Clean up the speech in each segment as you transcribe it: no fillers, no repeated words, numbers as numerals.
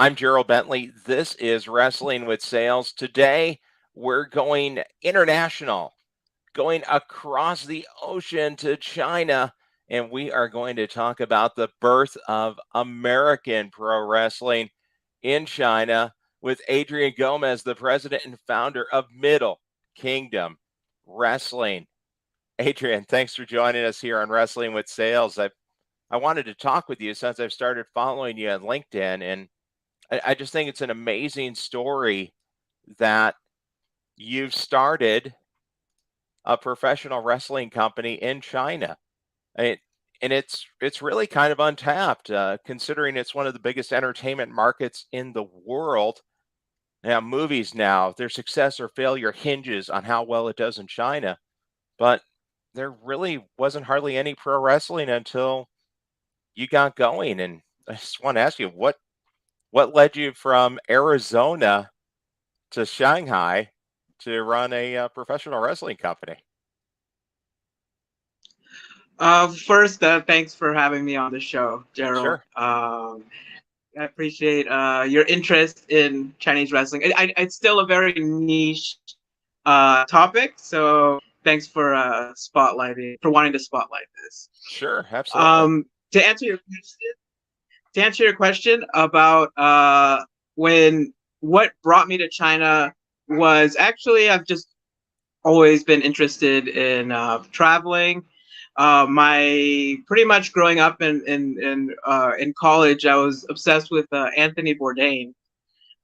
I'm Gerald Bentley. This is Wrestling with Sales. Today, we're going international, going across the ocean to China, and we are going to talk about the birth of American pro wrestling in China with Adrian Gomez, the president and founder of Middle Kingdom Wrestling. Adrian, thanks for joining us here on Wrestling with Sales. I wanted to talk with you since I've started following you on LinkedIn, and I just think it's an amazing story that you've started a professional wrestling company in China. I and it's really kind of untapped, considering it's one of the biggest entertainment markets in the world. Now, movies now, their success or failure hinges on how well it does in China, but there really wasn't hardly any pro wrestling until you got going. And I just want to ask you, what led you from Arizona to Shanghai to run a professional wrestling company? First, thanks for having me on the show, Gerald. Sure. I appreciate your interest in Chinese wrestling. It's still a very niche topic, so thanks for wanting to spotlight this. Sure, absolutely. To answer your question about when what brought me to China was actually I've just always been interested in traveling. My pretty much growing up in college, I was obsessed with Anthony Bourdain,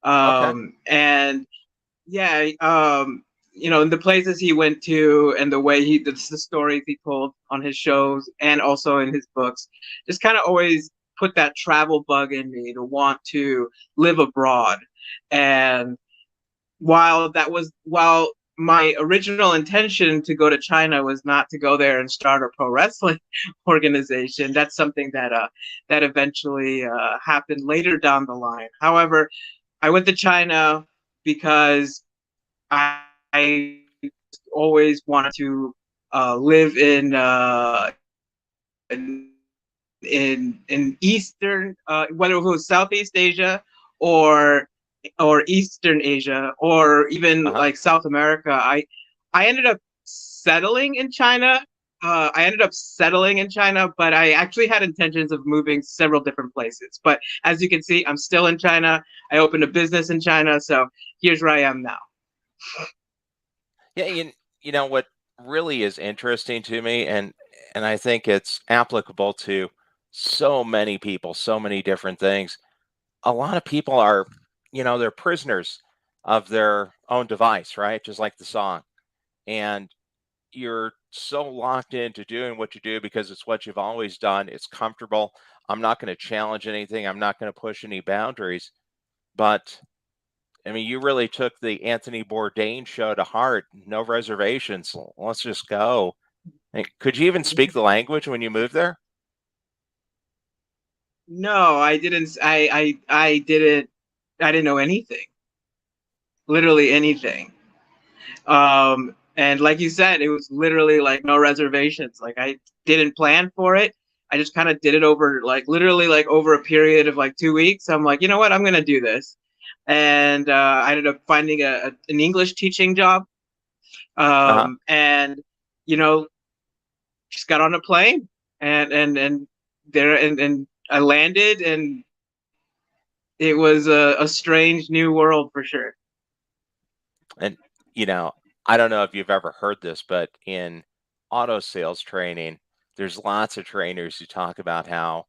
Okay. and yeah, the places he went to and the way the stories he told on his shows and also in his books, just kind of always put that travel bug in me to want to live abroad. And while my original intention to go to China was not to go there and start a pro wrestling organization. That's something that eventually happened later down the line. However, I went to China because I always wanted to live in Eastern, whether it was Southeast Asia or Eastern Asia or even Uh-huh. like South America. I ended up settling in China. But I actually had intentions of moving several different places. But as you can see, I'm still in China. I opened a business in China, so here's where I am now. Yeah, you know what really is interesting to me, and I think it's applicable to so many people, so many different things. A lot of people are, they're prisoners of their own device, right? Just like the song. And you're so locked into doing what you do because it's what you've always done. It's comfortable. I'm not going to challenge anything. I'm not going to push any boundaries. But I mean, you really took the Anthony Bourdain show to heart. No reservations. Let's just go. Could you even speak the language when you moved there? No, I didn't. I didn't. I didn't know anything. Literally anything. And like you said, it was literally like no reservations. Like I didn't plan for it. I just kind of did it over like literally like over a period of like 2 weeks. I'm like, you know what, I'm gonna do this, and I ended up finding an English teaching job, Uh-huh. and you know, just got on a plane and there and I landed, and it was a strange new world for sure. And, you know, I don't know if you've ever heard this, but in auto sales training, there's lots of trainers who talk about how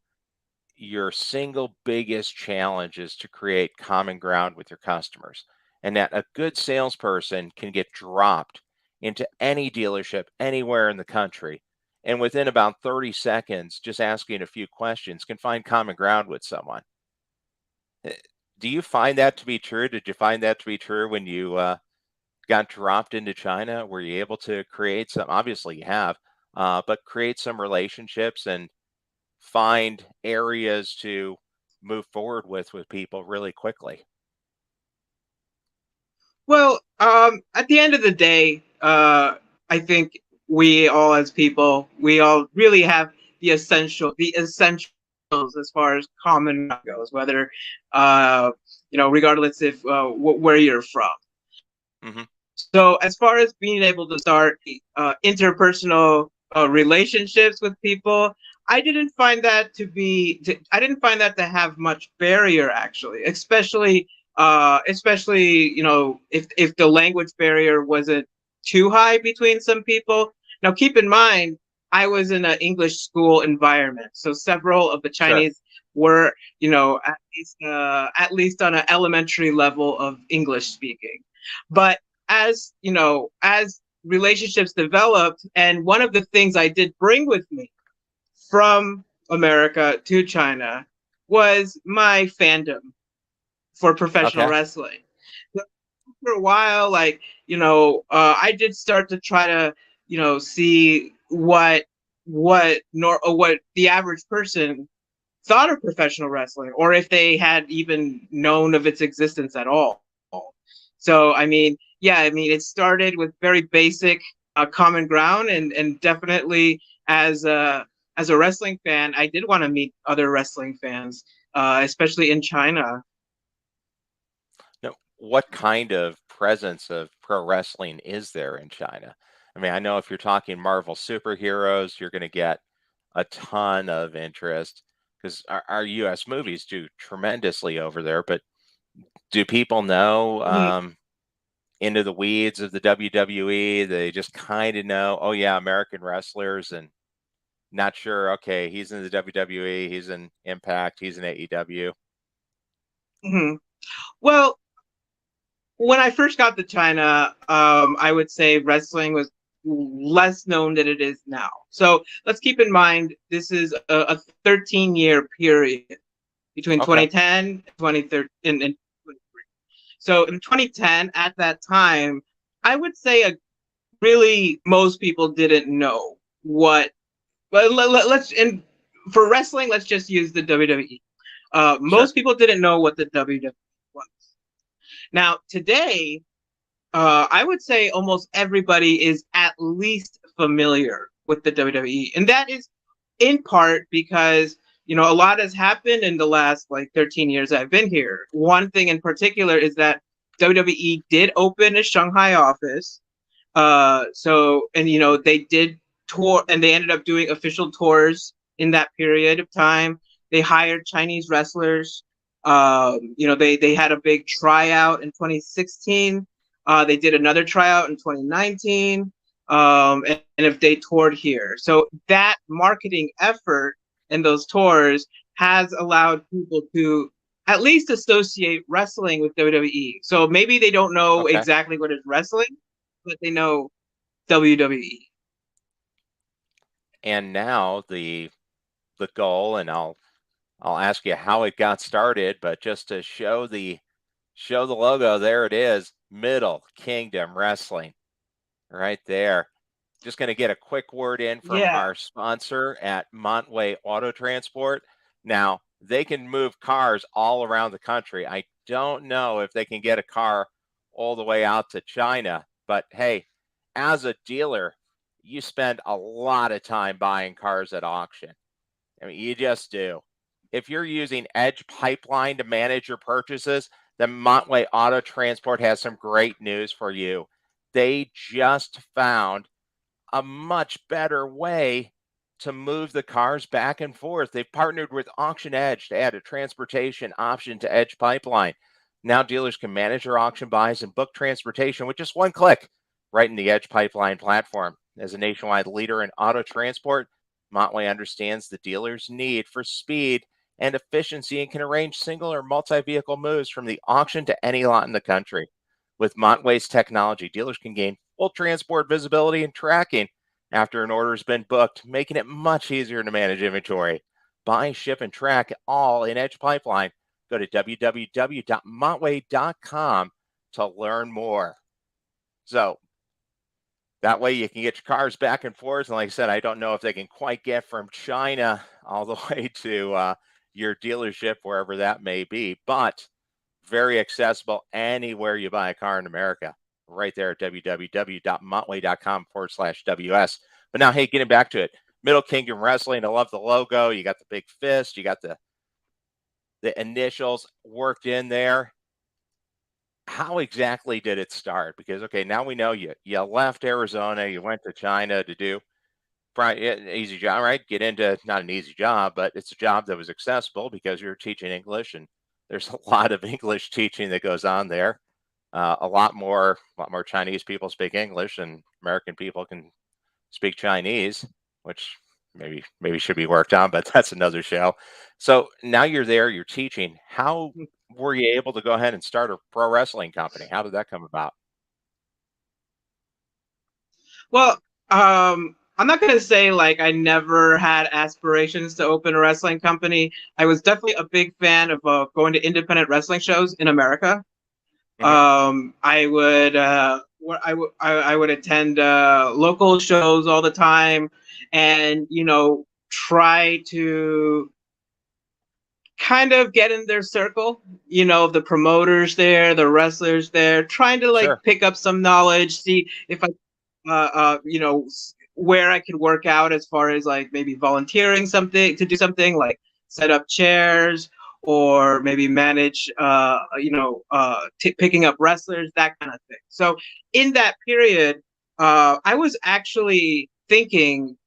your single biggest challenge is to create common ground with your customers, and that a good salesperson can get dropped into any dealership anywhere in the country. And within about 30 seconds, just asking a few questions can find common ground with someone. Eh, Do you find that to be true? Did you find that to be true when you got dropped into China? Were you able to create some? Obviously, you have, but create some relationships and find areas to move forward with people really quickly. Well, at the end of the day, I think we all as people, we all really have the essential as far as common goes, whether regardless if where you're from. Mm-hmm. So as far as being able to start interpersonal relationships with people, I didn't find that to have much barrier actually, especially if the language barrier wasn't too high between some people. Now keep in mind, I was in an English school environment, so several of the Sure. Chinese were at least on an elementary level of English speaking. But as relationships developed, and one of the things I did bring with me from America to China was my fandom for professional Okay. wrestling. For a while, I did start to try to, see what the average person thought of professional wrestling, or if they had even known of its existence at all. So, it started with very basic common ground, and definitely as a wrestling fan, I did want to meet other wrestling fans, especially in China. Now, what kind of presence of pro wrestling is there in China? I mean, I know if you're talking Marvel superheroes, you're going to get a ton of interest because our U.S. movies do tremendously over there. But do people know Mhm. into the weeds of the WWE? They just kind of know, oh yeah, American wrestlers, and not sure. Okay, he's in the WWE, he's in Impact, he's in AEW. Mhm. Well, when I first got to China, I would say wrestling was less known than it is now. So let's keep in mind this is a 13-year period between Okay, 2010 and 2013 and 23. So in 2010, at that time, I would say really most people didn't know what. But let's and for wrestling, let's just use the WWE. sure. Most people didn't know what the WWE was. Now today, I would say almost everybody is at least familiar with the WWE, and that is in part because a lot has happened in the last 13 years I've been here. One thing in particular is that WWE did open a Shanghai office. And they did tour, and they ended up doing official tours in that period of time. They hired Chinese wrestlers. They had a big tryout in 2016. They did another tryout in 2019. And if they toured here, so that marketing effort and those tours has allowed people to at least associate wrestling with WWE. So maybe they don't know Okay. exactly what is wrestling, but they know WWE. And now the goal, and I'll ask you how it got started, but just to show the logo, there it is, Middle Kingdom Wrestling, right there. Just going to get a quick word in from Yeah. our sponsor at Montway Auto Transport. Now, they can move cars all around the country. I don't know if they can get a car all the way out to China, but hey, as a dealer, you spend a lot of time buying cars at auction. I mean, you just do. If you're using Edge Pipeline to manage your purchases, then Montway Auto Transport has some great news for you. They just found a much better way to move the cars back and forth. They've partnered with Auction Edge to add a transportation option to Edge Pipeline. Now dealers can manage their auction buys and book transportation with just one click right in the Edge Pipeline platform. As a nationwide leader in auto transport, Montway understands the dealer's need for speed and efficiency and can arrange single or multi-vehicle moves from the auction to any lot in the country. With Montway's technology, dealers can gain full transport visibility and tracking after an order has been booked, making it much easier to manage inventory. Buy, ship, and track all in Edge Pipeline. Go to www.montway.com to learn more. So that way you can get your cars back and forth. And like I said, I don't know if they can quite get from China all the way to your dealership, wherever that may be, but very accessible anywhere you buy a car in America. Right there at www.montway.com/WS. But now, hey, getting back to it, Middle Kingdom Wrestling. I love the logo. You got the big fist. You got the initials worked in there. How exactly did it start? Because okay, now we know you left Arizona, you went to China to do probably an easy job, right? Get into not an easy job, but it's a job that was accessible because you're teaching English, and there's a lot of English teaching that goes on there. A lot more Chinese people speak English, and American people can speak Chinese, which maybe should be worked on, but that's another show. So now you're there, you're teaching. How were you able to go ahead and start a pro wrestling company? How did that come about? Well, I'm not gonna say like I never had aspirations to open a wrestling company. I was definitely a big fan of going to independent wrestling shows in America. Hmm. I would I would attend local shows all the time, and try to kind of get in their circle. The promoters there, the wrestlers there, trying to like Sure. pick up some knowledge, see if I where I could work out as far as like maybe volunteering something to do something like set up chairs or maybe manage, picking up wrestlers, that kind of thing. So in that period, I was actually thinking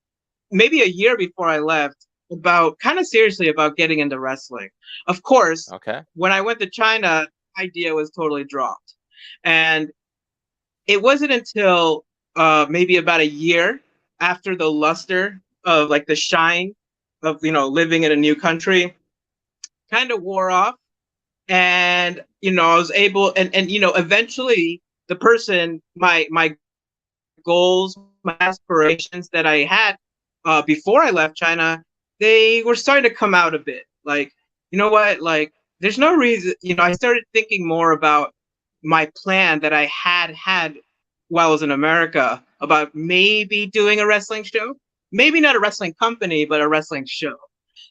maybe a year before I left about kind of seriously about getting into wrestling. Of course, Okay. when I went to China, the idea was totally dropped. And it wasn't until maybe about a year after the luster of like the shine of living in a new country kind of wore off, and I was able, and eventually the person, my goals, my aspirations that I had before I left China, they were starting to come out a bit. Like, you know what? Like, there's no reason. I started thinking more about my plan that I had while I was in America about maybe doing a wrestling show. Maybe not a wrestling company, but a wrestling show.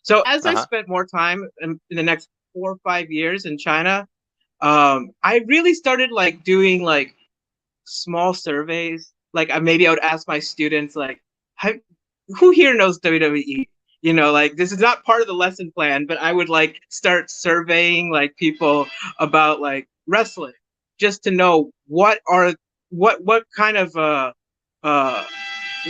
So as I Uh-huh. spent more time in the next 4 or 5 years in China, I really started like doing like small surveys. Like maybe I would ask my students like, who here knows WWE? Like this is not part of the lesson plan, but I would like start surveying like people about like wrestling just to know what kind of uh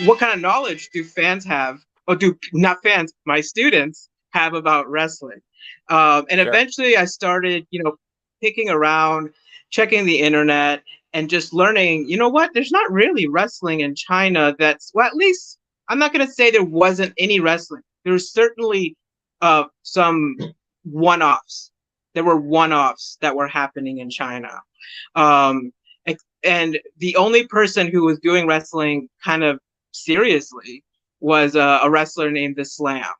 what kind of knowledge do fans have, or do not fans, my students have about wrestling. And Sure. eventually I started, picking around, checking the internet, and just learning, what, there's not really wrestling in China that's, well, at least I'm not going to say there wasn't any wrestling. There's certainly some one-offs. There were one-offs that were happening in China. Um, and the only person who was doing wrestling kind of seriously was a wrestler named The Slam.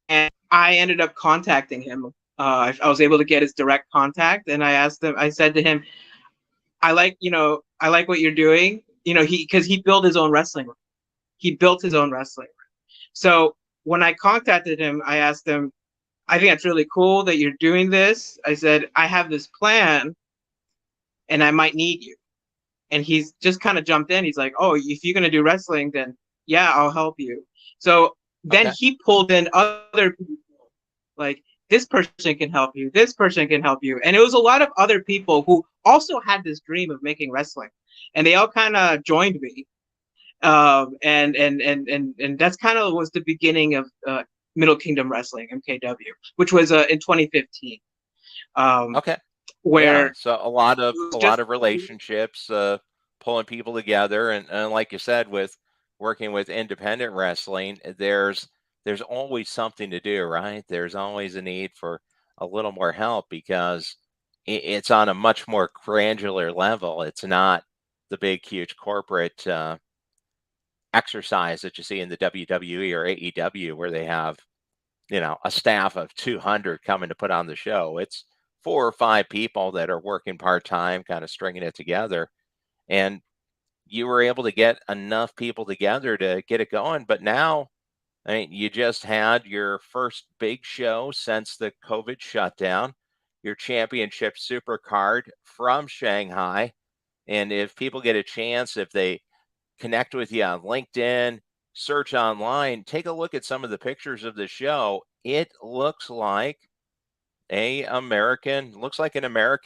And I ended up contacting him. I was able to get his direct contact, and I said to him, I like what you're doing. Because he built his own wrestling ring. He built his own wrestling ring. So when I contacted him, I asked him, I think it's really cool that you're doing this. I said, I have this plan and I might need you. And he's just kind of jumped in. He's like, "Oh, if you're gonna do wrestling, then yeah, I'll help you." So then Okay. he pulled in other people, like this person can help you, this person can help you, and it was a lot of other people who also had this dream of making wrestling, and they all kind of joined me. And that's kind of was the beginning of Middle Kingdom Wrestling (MKW), which was in 2015, um, Okay. where Yeah. So it a was lot just of relationships, pulling people together, and like you said, with working with independent wrestling, there's always something to do, right? There's always a need for a little more help because it's on a much more granular level. It's not the big, huge corporate exercise that you see in the WWE or AEW, where they have a staff of 200 coming to put on the show. It's four or five people that are working part time, kind of stringing it together. And you were able to get enough people together to get it going. But now, I mean, you just had your first big show since the COVID shutdown, your championship super card from Shanghai. And if people get a chance, if they connect with you on LinkedIn, search online, take a look at some of the pictures of the show. It looks like an American,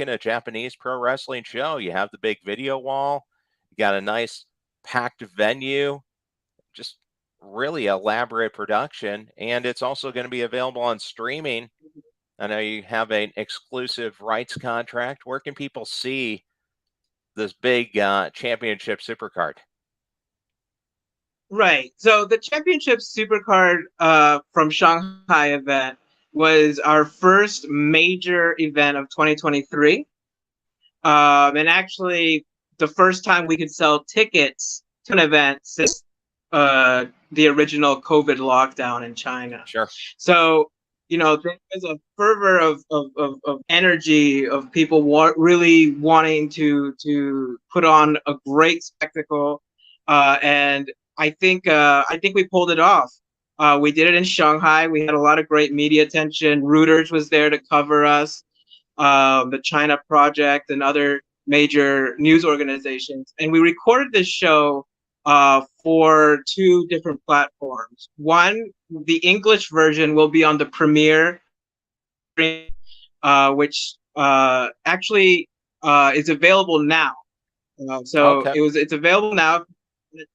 a Japanese pro wrestling show. You have the big video wall, you got a nice packed venue, just really elaborate production, and it's also going to be available on streaming. I know you have an exclusive rights contract. Where can people see this big championship supercard? Right. So the championship supercard from Shanghai event was our first major event of 2023. And actually, the first time we could sell tickets to an event since the original COVID lockdown in China. Sure. So, there was a fervor of energy of people really wanting to put on a great spectacle. And I think we pulled it off. We did it in Shanghai. We had a lot of great media attention. Reuters was there to cover us, the China Project, and other major news organizations. And we recorded this show for two different platforms. One, the English version will be on the Premiere, which actually is available now. So Okay. it's available now.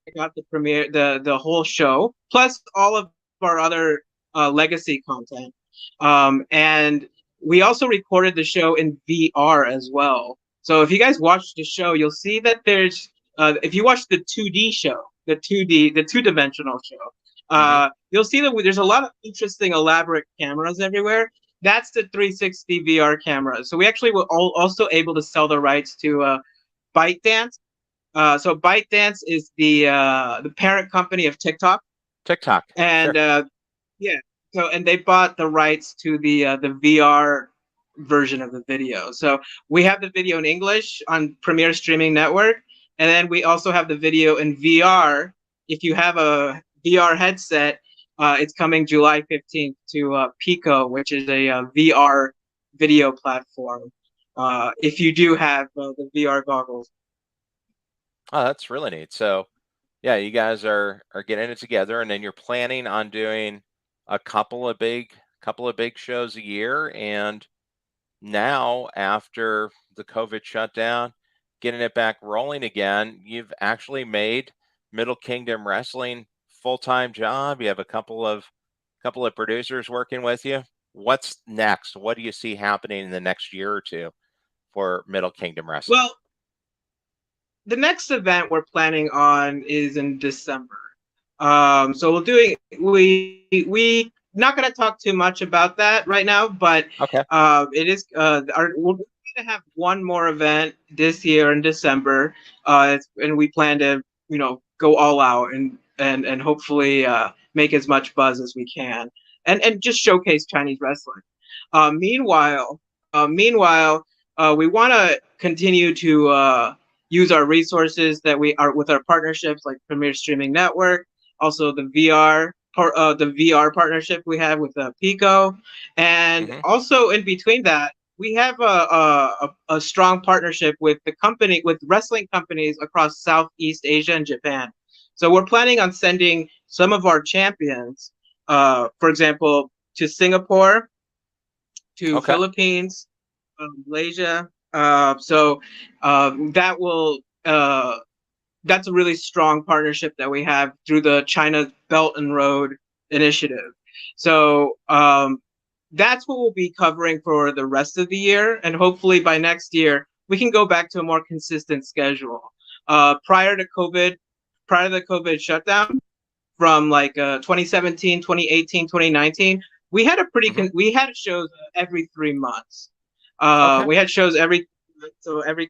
Check out the premiere, the whole show, plus all of our other legacy content. And we also recorded the show in VR as well. So if you guys watch the show, you'll see that there's if you watch the 2D show, the two-dimensional show, you'll see that there's a lot of interesting, elaborate cameras everywhere. That's the 360 VR camera. So we actually were also able to sell the rights to ByteDance. So ByteDance is the parent company of TikTok. TikTok. And Sure. yeah, and they bought the rights to the VR version of the video. So we have the video in English on Premiere Streaming Network, and then we also have the video in VR. If you have a VR headset, it's coming July 15th to Pico, which is a VR video platform. If you do have the VR goggles. Oh, that's really neat. So, yeah, you guys are getting it together, and then you're planning on doing a couple of big shows a year. And now, after the COVID shutdown, getting it back rolling again, you've actually made Middle Kingdom Wrestling full-time job. You have a couple of producers working with you. What's next? What do you see happening in the next year or two for Middle Kingdom Wrestling? Well, the next event we're planning on is in December. So we not going to talk too much about that right now, but Okay. it is we're going to have one more event this year in December, and we plan to go all out and hopefully make as much buzz as we can, and just showcase Chinese wrestling. Meanwhile, we want to continue to use our resources that we are with our partnerships like Premier Streaming Network, also the VR partnership we have with Pico, and also in between that we have a strong partnership with wrestling companies across Southeast Asia and Japan. So we're planning on sending some of our champions, for example, to Singapore, to Okay. Philippines, Malaysia. So that will that's a really strong partnership that we have through the China Belt and Road Initiative. So that's what we'll be covering for the rest of the year, and hopefully by next year we can go back to a more consistent schedule. Prior to the COVID shutdown, from like 2017, 2018, 2019, we had we had shows every 3 months. Okay. We had shows every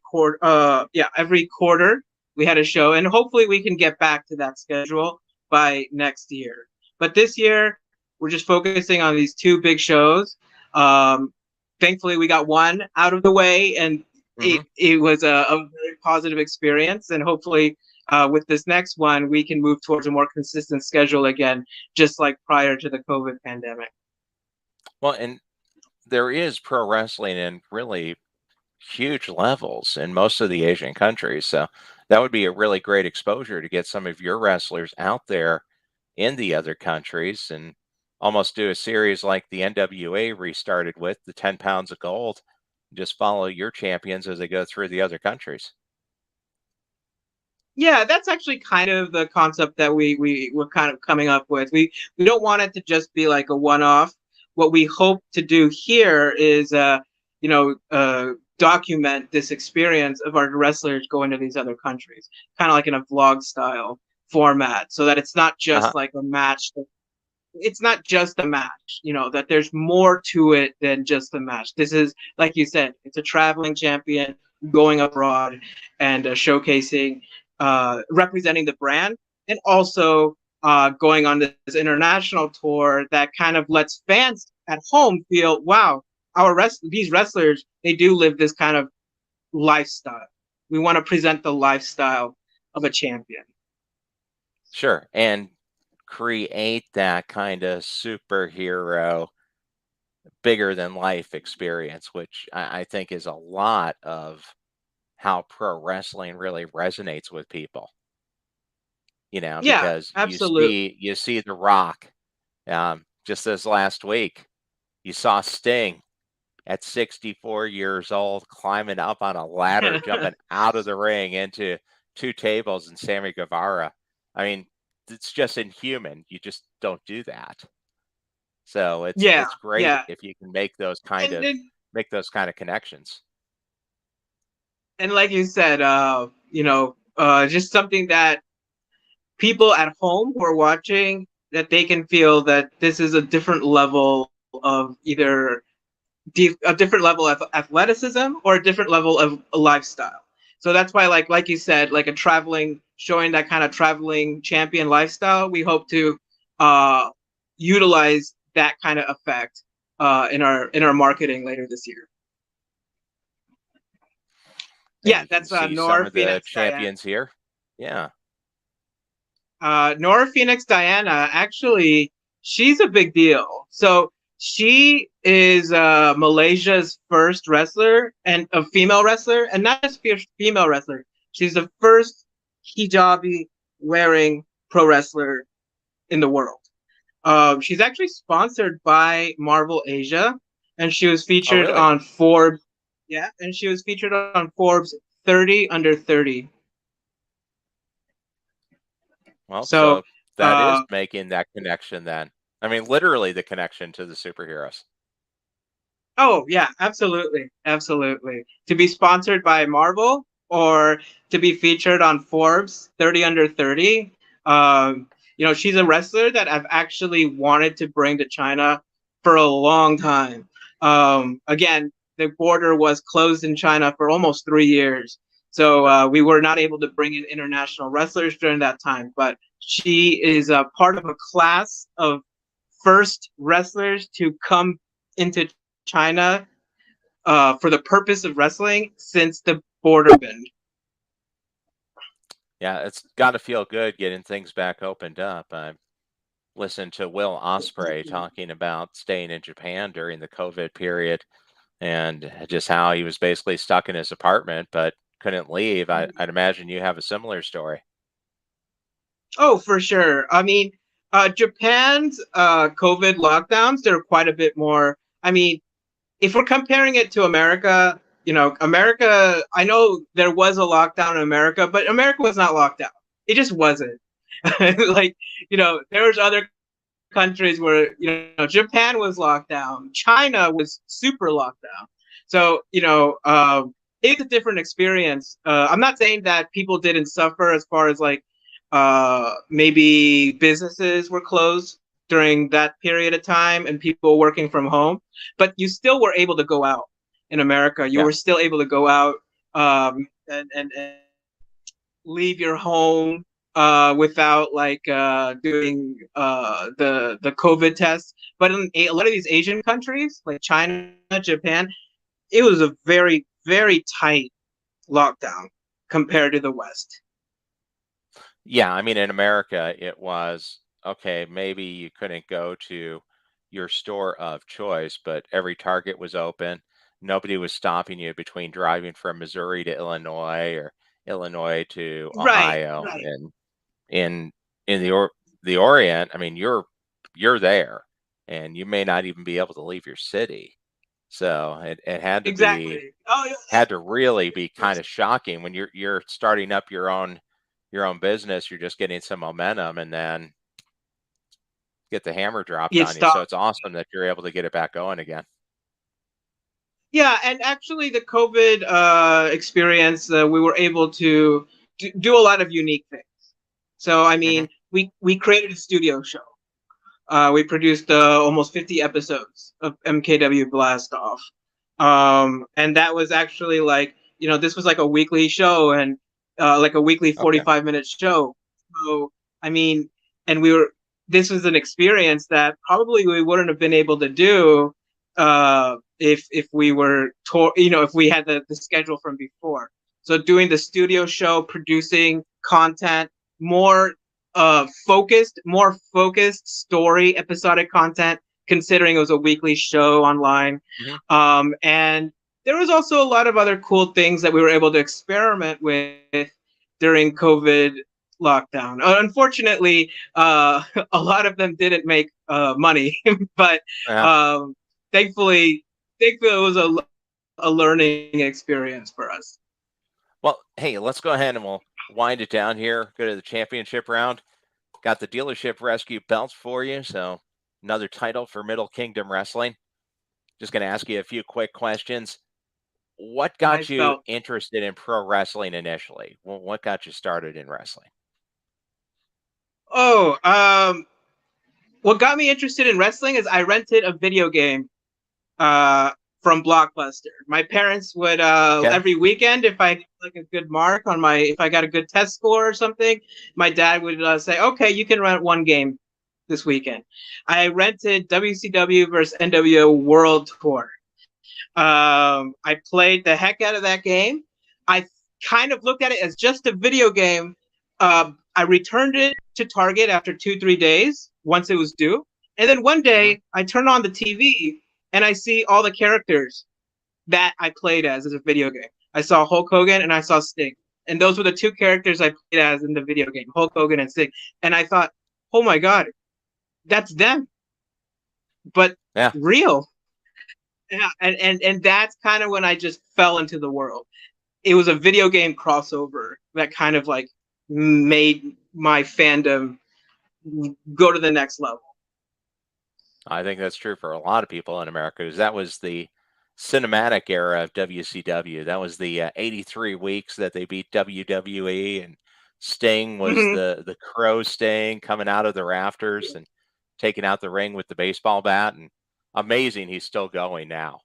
quarter. Every quarter we had a show, and hopefully we can get back to that schedule by next year. But this year we're just focusing on these two big shows. Thankfully, we got one out of the way, and it was a very positive experience. And hopefully, with this next one, we can move towards a more consistent schedule again, just like prior to the COVID pandemic. Well, and there is pro wrestling in really huge levels in most of the Asian countries. So that would be a really great exposure to get some of your wrestlers out there in the other countries and almost do a series like the NWA restarted with the 10 pounds of gold. Just follow your champions as they go through the other countries. Yeah, that's actually kind of the concept that we were kind of coming up with. We don't want it to just be like a one-off. What we hope to do here is document this experience of our wrestlers going to these other countries, kind of like in a vlog style format, so that it's not Uh-huh. just like a match. It's not just a match, that there's more to it than just a match. This is, like you said, it's a traveling champion going abroad and showcasing, representing the brand, and also going on this international tour that kind of lets fans at home feel, wow, these wrestlers, they do live this kind of lifestyle. We want to present the lifestyle of a champion. Sure. And create that kind of superhero, bigger than life experience, which I think is a lot of how pro wrestling really resonates with people. Yeah, Because absolutely. you see The Rock, just this last week, you saw Sting at 64 years old climbing up on a ladder, jumping out of the ring into two tables and Sammy Guevara. I mean, it's just inhuman. You just don't do that. So Yeah, it's great yeah. if you can make those kind and of then connections. and like you said, just something that people at home who are watching, that they can feel that this is a different level of either a different level of athleticism or a different level of a lifestyle. So that's why, like you said, like a traveling, showing that kind of traveling champion lifestyle, we hope to uh, utilize that kind of effect in our marketing later this year. And Yeah, you can that's see some Nora of the Phoenix Diana. champions here. Yeah. Nora Phoenix Diana, actually, she's a big deal. So she is Malaysia's first wrestler, and a female wrestler, and not just female wrestler. She's the first hijabi wearing pro wrestler in the world. She's actually sponsored by Marvel Asia, and she was Oh, featured really? on Forbes. Yeah, and she was featured on Forbes 30 under 30. Well, So so that is uh, making that connection then. I mean, literally the connection to the superheroes. Oh yeah, absolutely, absolutely. To be sponsored by Marvel or to be featured on Forbes 30 under 30. She's a wrestler that I've actually wanted to bring to China for a long time. Again, the border was closed in China for almost 3 years, so we were not able to bring in international wrestlers during that time. But she is a part of a class of first wrestlers to come into China for the purpose of wrestling since the border opened. Yeah, it's got to feel good getting things back opened up. I listened to Will Ospreay talking about staying in Japan during the COVID period and just how he was basically stuck in his apartment but couldn't leave. I'd imagine you have a similar story. Oh, for sure. I mean, Japan's COVID lockdowns, they're quite a bit more. I mean, if we're comparing it to America, America, I know there was a lockdown in America, but America was not locked down. It just wasn't. Like, there was other countries where, Japan was locked down, China was super locked down. So, it's a different experience. I'm not saying that people didn't suffer as far as like maybe businesses were closed during that period of time and people working from home, but you still were able to go out in America. You Yeah. were still able to go out and leave your home without like doing the COVID test. But in a lot of these Asian countries, like China, Japan, it was a very, very tight lockdown compared to the West. Yeah, I mean, in America, it was okay, maybe you couldn't go to your store of choice, but every Target was open. Nobody was stopping you between driving from Missouri to Illinois or Illinois to Right, Ohio. right. And in the the Orient, I mean, you're there, and you may not even be able to leave your city. So it Exactly. Oh, yeah, had to really be kind it's- of shocking when you're starting up your own business. You're just getting some momentum, and then get the hammer dropped it on you. So it's stopped. awesome that you're able to get it back going again. Yeah, and actually, the COVID experience, we were able to do a lot of unique things. So, I Hmm. mean, we created a studio show. We produced almost 50 episodes of MKW Blast Off. And that was actually like, this was like a weekly show and like a weekly Okay. 45-minute show. So, I mean, and this was an experience that probably we wouldn't have been able to do if we were, if we had the schedule from before. So doing the studio show, producing content, more more focused story episodic content, considering it was a weekly show online. Hmm. And there was also a lot of other cool things that we were able to experiment with during COVID lockdown. Unfortunately, a lot of them didn't make money, but Yeah. um, thankfully, thankfully it was a learning experience for us. Well, hey, let's go ahead and we'll wind it down here. Go to the championship round. Got the dealership rescue belts for you. So another title for Middle Kingdom Wrestling. Just going to ask you a few quick questions. What got Nice you belt. interested in pro wrestling initially? What got you started in wrestling? Oh, what got me interested in wrestling is I rented a video game uh, from Blockbuster. My parents would Okay. every weekend, if I got like a good mark on if I got a good test score or something, my dad would say, "Okay, you can rent one game this weekend." I rented WCW versus NWO World Tour. I played the heck out of that game. I kind of looked at it as just a video game. I returned it to Target after 2-3 days once it was due. And then one Hmm. day I turn on the TV and I see all the characters that I played as a video game. I saw Hulk Hogan and I saw Sting. And those were the two characters I played as in the video game, Hulk Hogan and Sting. And I thought, oh my God, that's them, but Yeah. real. Yeah, and that's kind of when I just fell into the world. It was a video game crossover that kind of like made my fandom go to the next level. I think that's true for a lot of people in America because that was the cinematic era of WCW. That was the 83 weeks that they beat WWE, and Sting was Mm-hmm. the crow Sting coming out of the rafters and taking out the ring with the baseball bat. And amazing, he's still going now.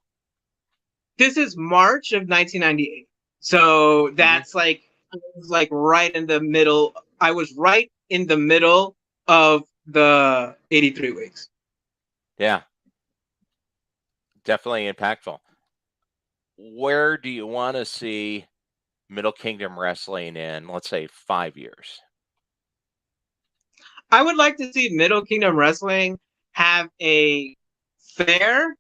This is March of 1998, so Hmm. that's like I was like right in the middle. I was right in the middle of the 83 weeks. Yeah, definitely impactful. Where do you want to see Middle Kingdom Wrestling in, let's say, 5 years? I would like to see Middle Kingdom Wrestling have a fair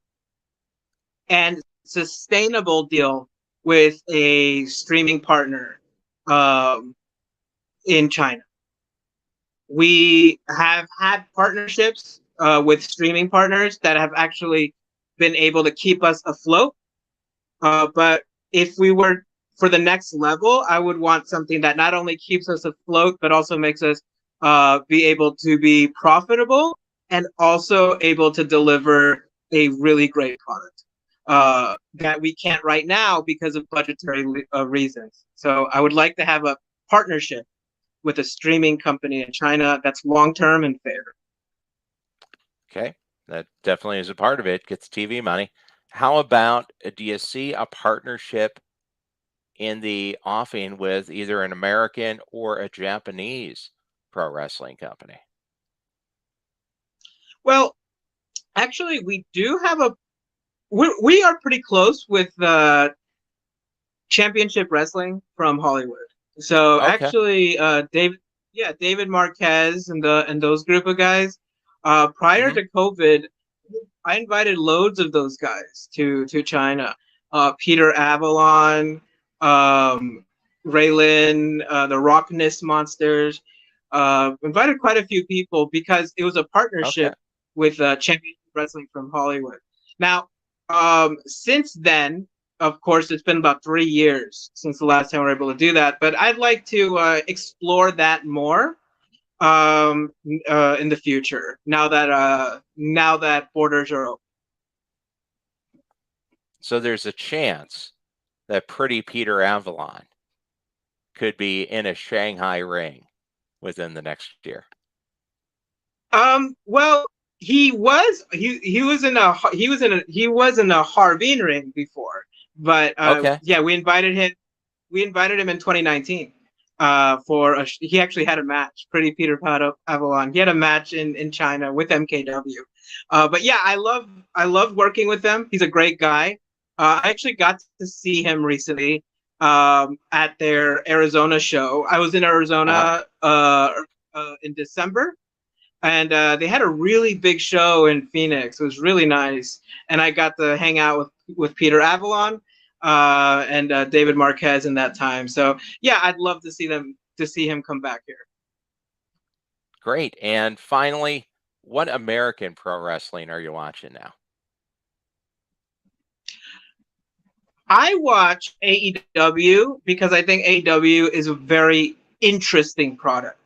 and sustainable deal with a streaming partner um, in China. We have had partnerships with streaming partners that have actually been able to keep us afloat. But if we were for the next level, I would want something that not only keeps us afloat, but also makes us be able to be profitable and also able to deliver a really great product that we can't right now because of budgetary reasons. So I would like to have a partnership with a streaming company in China that's long term and fair. Okay, that definitely is a part of it. Gets TV money. How about do you see a partnership in the offing with either an American or a Japanese pro wrestling company? Well, actually, we do have we are pretty close with Championship Wrestling from Hollywood. So Okay. actually, David Marquez and those group of guys. Prior Hmm. to COVID, I invited loads of those guys to China. Peter Avalon, Raylan, the Rockness Monsters. Invited quite a few people because it was a Okay. partnership with Championship Wrestling from Hollywood. Now, since then, of course, it's been about 3 years since the last time we were able to do that. But I'd like to explore that more in the future. Now that borders are open. So there's a chance that Pretty Peter Avalon could be in a Shanghai ring within the next year. Well, he was in a Harbin ring before, but Okay. yeah, we invited him. We invited him in 2019 he actually had a match. Pretty Peter Avalon. He had a match in China with MKW. But yeah, I love working with him. He's a great guy. I actually got to see him recently at their Arizona show. I was in Uh-huh. Arizona in December, and they had a really big show in Phoenix. It was really nice, and I got to hang out with Peter Avalon and David Marquez in that time. So yeah, I'd love to see him come back here. Great. And finally, what American pro wrestling are you watching now? I watch AEW because I think AEW is a very interesting product.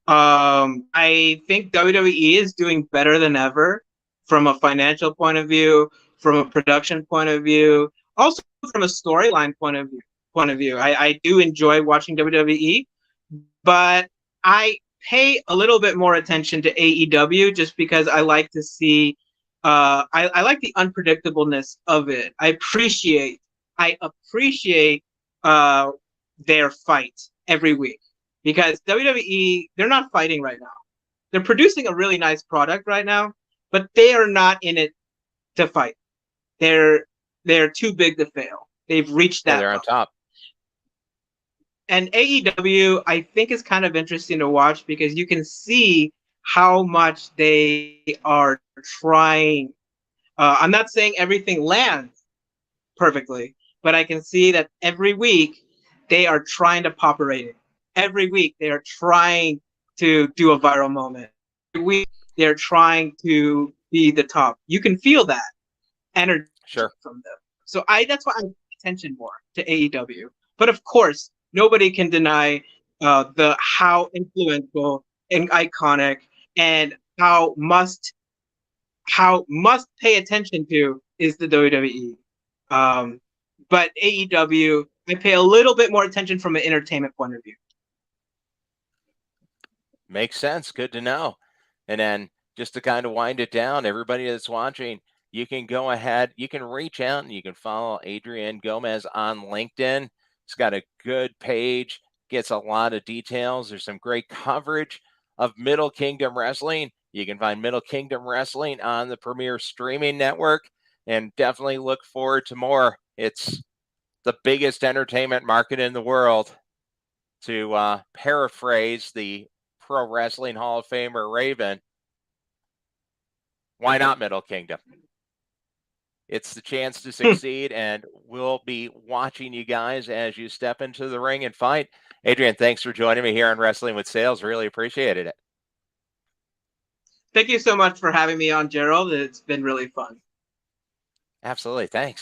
I think WWE is doing better than ever from a financial point of view, from a production point of view, also from a storyline point of view. I do enjoy watching WWE, but I pay a little bit more attention to AEW just because I like to see I like the unpredictableness of it. I appreciate uh, their fight every week because WWE, they're not fighting right now. They're producing a really nice product right now, but they are not in it to fight. They're they're too big to fail. They've reached Yeah, that they're on level. top. And AEW, I think, is kind of interesting to watch because you can see how much they are trying. I'm not saying everything lands perfectly, but I can see that every week they are trying to pop a rating. Every week they are trying to do a viral moment. Every week they're trying to be the top. You can feel that energy Sure. from them. So I that's why I pay attention more to AEW. But of course, nobody can deny the how influential and iconic and how must pay attention to is the WWE. Um, but AEW, I pay a little bit more attention from an entertainment point of view. Makes sense. Good to know. And then just to kind of wind it down, everybody that's watching, you can go ahead, you can reach out and you can follow Adrian Gomez on LinkedIn. He's got a good page, gets a lot of details. There's some great coverage of Middle Kingdom Wrestling. You can find Middle Kingdom Wrestling on the Premier Streaming Network and definitely look forward to more. It's the biggest entertainment market in the world, to paraphrase the Pro Wrestling Hall of Famer Raven. Why not Middle Kingdom? It's the chance to succeed, and we'll be watching you guys as you step into the ring and fight. Adrian, thanks for joining me here on Wrestling with Sales. Really appreciated it. Thank you so much for having me on, Gerald. It's been really fun. Absolutely. Thanks.